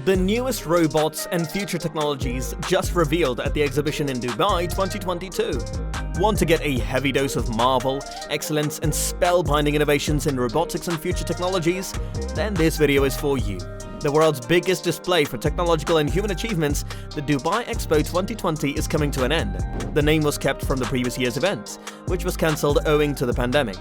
The newest robots and future technologies just revealed at the exhibition in Dubai 2022. Want to get a heavy dose of marvel, excellence and spellbinding innovations in robotics and future technologies? Then this video is for you. The world's biggest display for technological and human achievements, the Dubai Expo 2020 is coming to an end. The name was kept from the previous year's event, which was cancelled owing to the pandemic.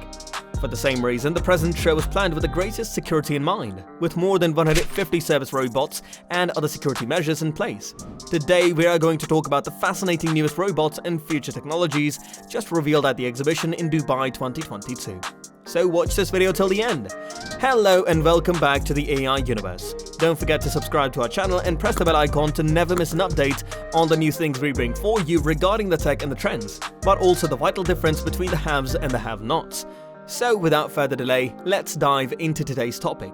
For the same reason, the present show was planned with the greatest security in mind, with more than 150 service robots and other security measures in place. Today, we are going to talk about the fascinating newest robots and future technologies just revealed at the exhibition in Dubai 2022. So watch this video till the end. Hello and welcome back to the AI universe. Don't forget to subscribe to our channel and press the bell icon to never miss an update on the new things we bring for you regarding the tech and the trends, but also the vital difference between the haves and the have-nots. So without further delay, let's dive into today's topic.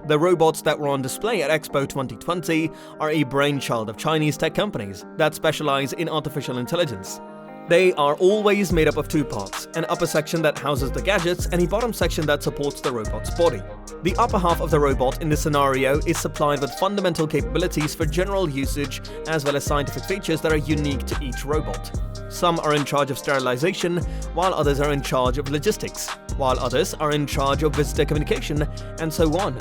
The robots that were on display at Expo 2020 are a brainchild of Chinese tech companies that specialize in artificial intelligence. They are always made up of two parts, an upper section that houses the gadgets and a bottom section that supports the robot's body. The upper half of the robot in this scenario is supplied with fundamental capabilities for general usage as well as scientific features that are unique to each robot. Some are in charge of sterilization, while others are in charge of logistics, while others are in charge of visitor communication, and so on.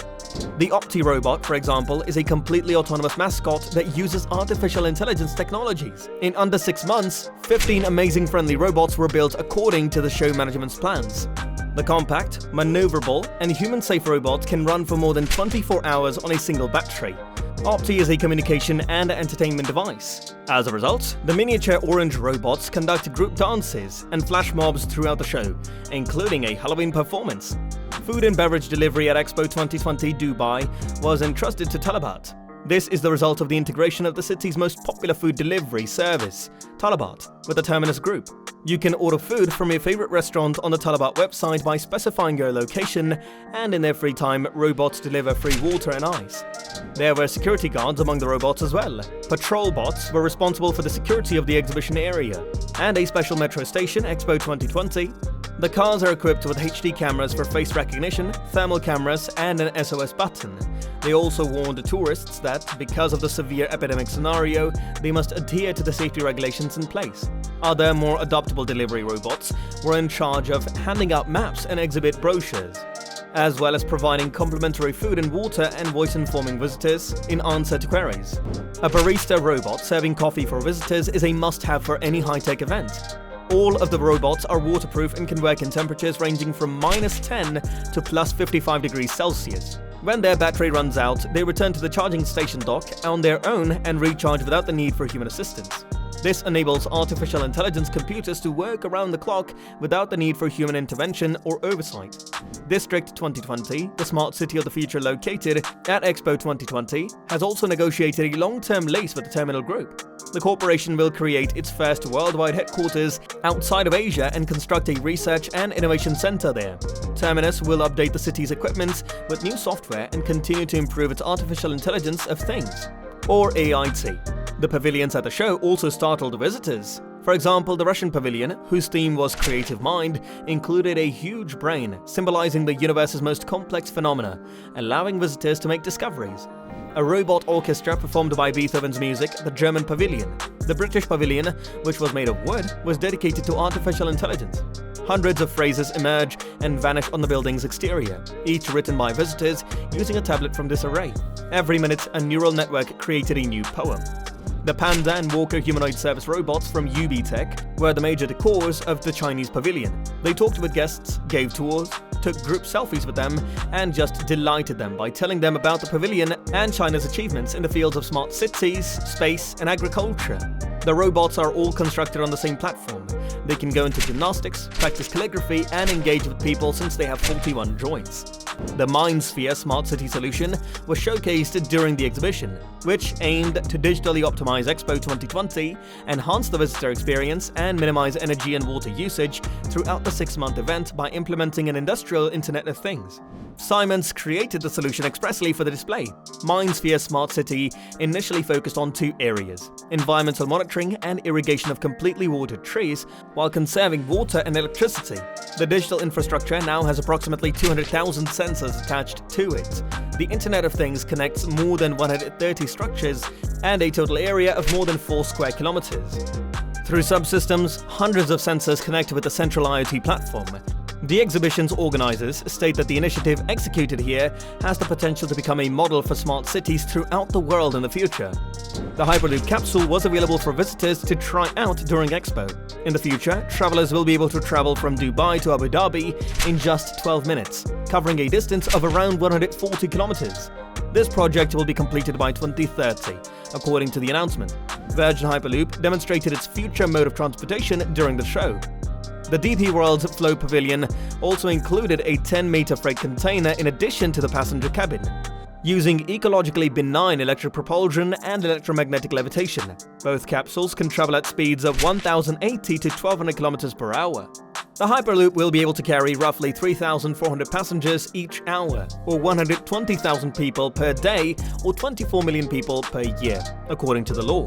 The Opti robot, for example, is a completely autonomous mascot that uses artificial intelligence technologies. In under 6 months, 15 amazing friendly robots were built according to the show management's plans. The compact, maneuverable, and human-safe robot can run for more than 24 hours on a single battery. Opti is a communication and entertainment device. As a result, the miniature orange robots conduct group dances and flash mobs throughout the show, including a Halloween performance. Food and beverage delivery at Expo 2020 Dubai was entrusted to Talabat. This is the result of the integration of the city's most popular food delivery service, Talabat, with the Terminus Group. You can order food from your favorite restaurant on the Talabat website by specifying your location, and in their free time, robots deliver free water and ice. There were security guards among the robots as well. Patrol bots were responsible for the security of the exhibition area, and a special metro station, Expo 2020. The cars are equipped with HD cameras for face recognition, thermal cameras, and an SOS button. They also warned tourists that, because of the severe epidemic scenario, they must adhere to the safety regulations in place. Other, more adaptable delivery robots were in charge of handing out maps and exhibit brochures, as well as providing complimentary food and water and voice-informing visitors in answer to queries. A barista robot serving coffee for visitors is a must-have for any high-tech event. All of the robots are waterproof and can work in temperatures ranging from -10 to +55 degrees Celsius. When their battery runs out, they return to the charging station dock on their own and recharge without the need for human assistance. This enables artificial intelligence computers to work around the clock without the need for human intervention or oversight. District 2020, the smart city of the future located at Expo 2020, has also negotiated a long-term lease with the Terminal Group. The corporation will create its first worldwide headquarters outside of Asia and construct a research and innovation center there. Terminus will update the city's equipment with new software and continue to improve its artificial intelligence of things, or AIT. The pavilions at the show also startled visitors. For example, the Russian pavilion, whose theme was Creative Mind, included a huge brain, symbolizing the universe's most complex phenomena, allowing visitors to make discoveries. A robot orchestra performed by Beethoven's music, the German pavilion. The British pavilion, which was made of wood, was dedicated to artificial intelligence. Hundreds of phrases emerge and vanish on the building's exterior, each written by visitors using a tablet from this array. Every minute, a neural network created a new poem. The Panda and Walker humanoid service robots from UB Tech were the major decors of the Chinese pavilion. They talked with guests, gave tours, took group selfies with them, and just delighted them by telling them about the pavilion and China's achievements in the fields of smart cities, space, and agriculture. The robots are all constructed on the same platform. They can go into gymnastics, practice calligraphy, and engage with people since they have 41 joints. The MindSphere Smart City solution was showcased during the exhibition, which aimed to digitally optimize Expo 2020, enhance the visitor experience, and minimize energy and water usage throughout the 6-month event by implementing an industrial Internet of Things. Siemens created the solution expressly for the display. MindSphere Smart City initially focused on 2 areas: environmental monitoring and irrigation of completely watered trees while conserving water and electricity. The digital infrastructure now has approximately 200,000 sensors sensors attached to it. The Internet of Things connects more than 130 structures and a total area of more than 4 square kilometers. Through subsystems, hundreds of sensors connect with the central IoT platform. The exhibition's organizers state that the initiative executed here has the potential to become a model for smart cities throughout the world in the future. The Hyperloop capsule was available for visitors to try out during Expo. In the future, travelers will be able to travel from Dubai to Abu Dhabi in just 12 minutes, covering a distance of around 140 kilometers. This project will be completed by 2030, according to the announcement. Virgin Hyperloop demonstrated its future mode of transportation during the show. The DP World Flow Pavilion also included a 10-meter freight container in addition to the passenger cabin, using ecologically benign electric propulsion and electromagnetic levitation. Both capsules can travel at speeds of 1,080 to 1,200 km per hour. The Hyperloop will be able to carry roughly 3,400 passengers each hour, or 120,000 people per day, or 24 million people per year, according to the law.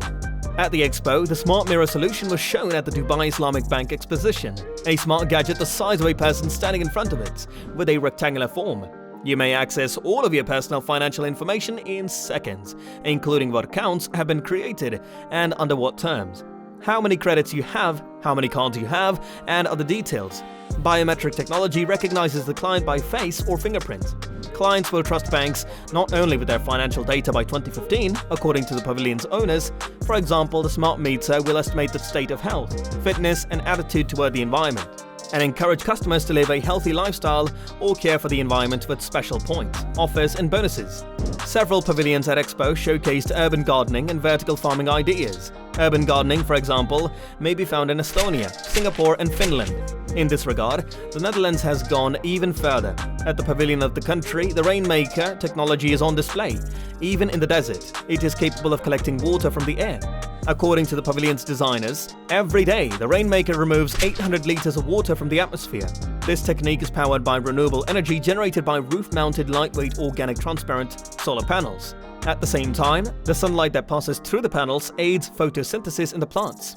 At the Expo, the Smart Mirror solution was shown at the Dubai Islamic Bank Exposition, a smart gadget the size of a person standing in front of it, with a rectangular form. You may access all of your personal financial information in seconds, including what accounts have been created and under what terms, how many credits you have, how many cards you have, and other details. Biometric technology recognizes the client by face or fingerprint. Clients will trust banks not only with their financial data by 2015, according to the pavilion's owners. For example, the smart meter will estimate the state of health, fitness, and attitude toward the environment, and encourage customers to live a healthy lifestyle or care for the environment with special points, offers, and bonuses. Several pavilions at Expo showcased urban gardening and vertical farming ideas. Urban gardening, for example, may be found in Estonia, Singapore, and Finland. In this regard, the Netherlands has gone even further. At the pavilion of the country, the Rainmaker technology is on display. Even in the desert, it is capable of collecting water from the air. According to the pavilion's designers, every day the Rainmaker removes 800 liters of water from the atmosphere. This technique is powered by renewable energy generated by roof-mounted lightweight organic transparent solar panels. At the same time, the sunlight that passes through the panels aids photosynthesis in the plants.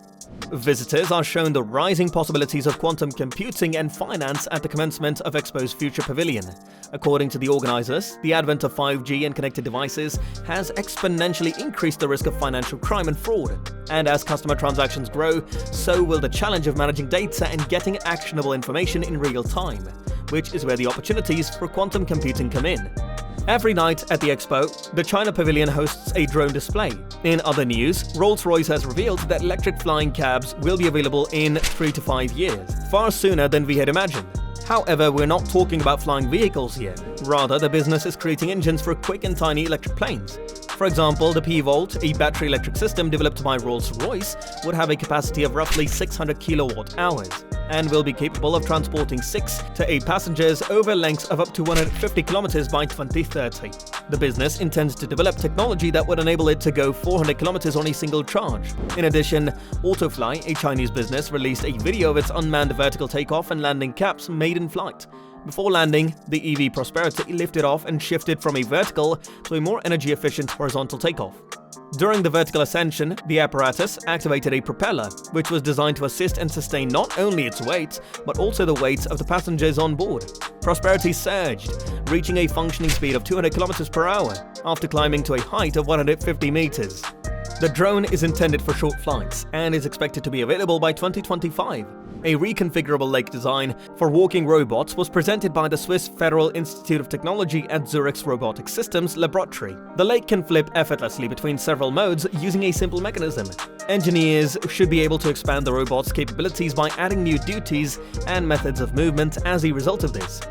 Visitors are shown the rising possibilities of quantum computing and finance at the commencement of Expo's Future Pavilion. According to the organizers, the advent of 5G and connected devices has exponentially increased the risk of financial crime and fraud. And as customer transactions grow, so will the challenge of managing data and getting actionable information in real time, which is where the opportunities for quantum computing come in. Every night at the Expo, the China Pavilion hosts a drone display. In other news, Rolls-Royce has revealed that electric flying cabs will be available in 3 to 5 years, far sooner than we had imagined. However, we're not talking about flying vehicles here. Rather, the business is creating engines for quick and tiny electric planes. For example, the P-Volt, a battery electric system developed by Rolls-Royce, would have a capacity of roughly 600 kilowatt-hours and will be capable of transporting 6 to 8 passengers over lengths of up to 150 kilometers by 2030. The business intends to develop technology that would enable it to go 400 kilometers on a single charge. In addition, Autofly, a Chinese business, released a video of its unmanned vertical takeoff and landing caps made in flight. Before landing, the EV Prosperity lifted off and shifted from a vertical to a more energy-efficient horizontal takeoff. During the vertical ascension, the apparatus activated a propeller, which was designed to assist and sustain not only its weight, but also the weights of the passengers on board. Prosperity surged, reaching a functioning speed of 200 km per hour, after climbing to a height of 150 meters. The drone is intended for short flights and is expected to be available by 2025. A reconfigurable lake design for walking robots was presented by the Swiss Federal Institute of Technology at Zurich's Robotics Systems Laboratory. The lake can flip effortlessly between several modes using a simple mechanism. Engineers should be able to expand the robot's capabilities by adding new duties and methods of movement as a result of this.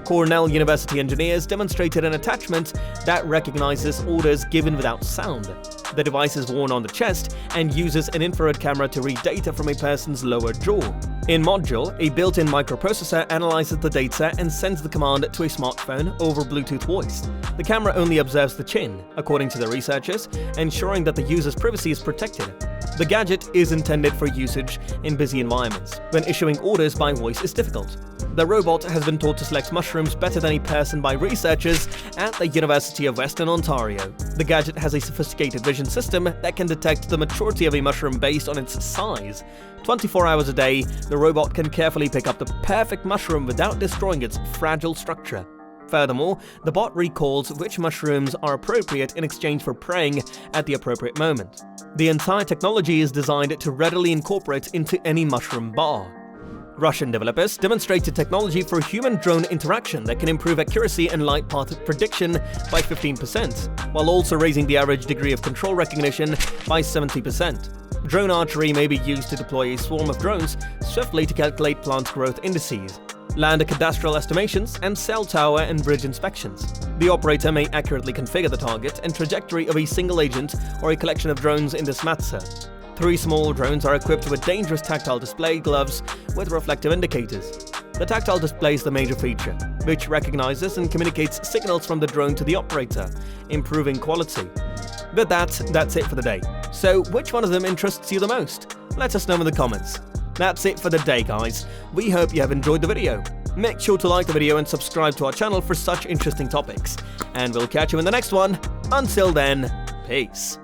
Cornell University engineers demonstrated an attachment that recognizes orders given without sound. The device is worn on the chest and uses an infrared camera to read data from a person's lower jaw. In module, a built-in microprocessor analyzes the data and sends the command to a smartphone over Bluetooth voice. The camera only observes the chin, according to the researchers, ensuring that the user's privacy is protected. The gadget is intended for usage in busy environments, when issuing orders by voice is difficult. The robot has been taught to select mushrooms better than a person by researchers at the University of Western Ontario. The gadget has a sophisticated vision system that can detect the maturity of a mushroom based on its size. 24 hours a day, the robot can carefully pick up the perfect mushroom without destroying its fragile structure. Furthermore, the bot recalls which mushrooms are appropriate in exchange for preying at the appropriate moment. The entire technology is designed to readily incorporate into any mushroom bar. Russian developers demonstrated technology for human-drone interaction that can improve accuracy and light path prediction by 15%, while also raising the average degree of control recognition by 70%. Drone archery may be used to deploy a swarm of drones swiftly to calculate plant growth indices, land cadastral estimations, and cell tower and bridge inspections. The operator may accurately configure the target and trajectory of a single agent or a collection of drones in this matter. 3 small drones are equipped with dangerous tactile display gloves with reflective indicators. The tactile display is the major feature, which recognizes and communicates signals from the drone to the operator, improving quality. With that, that's it for the day. So, which one of them interests you the most? Let us know in the comments. That's it for the day, guys. We hope you have enjoyed the video. Make sure to like the video and subscribe to our channel for such interesting topics. And we'll catch you in the next one. Until then, peace.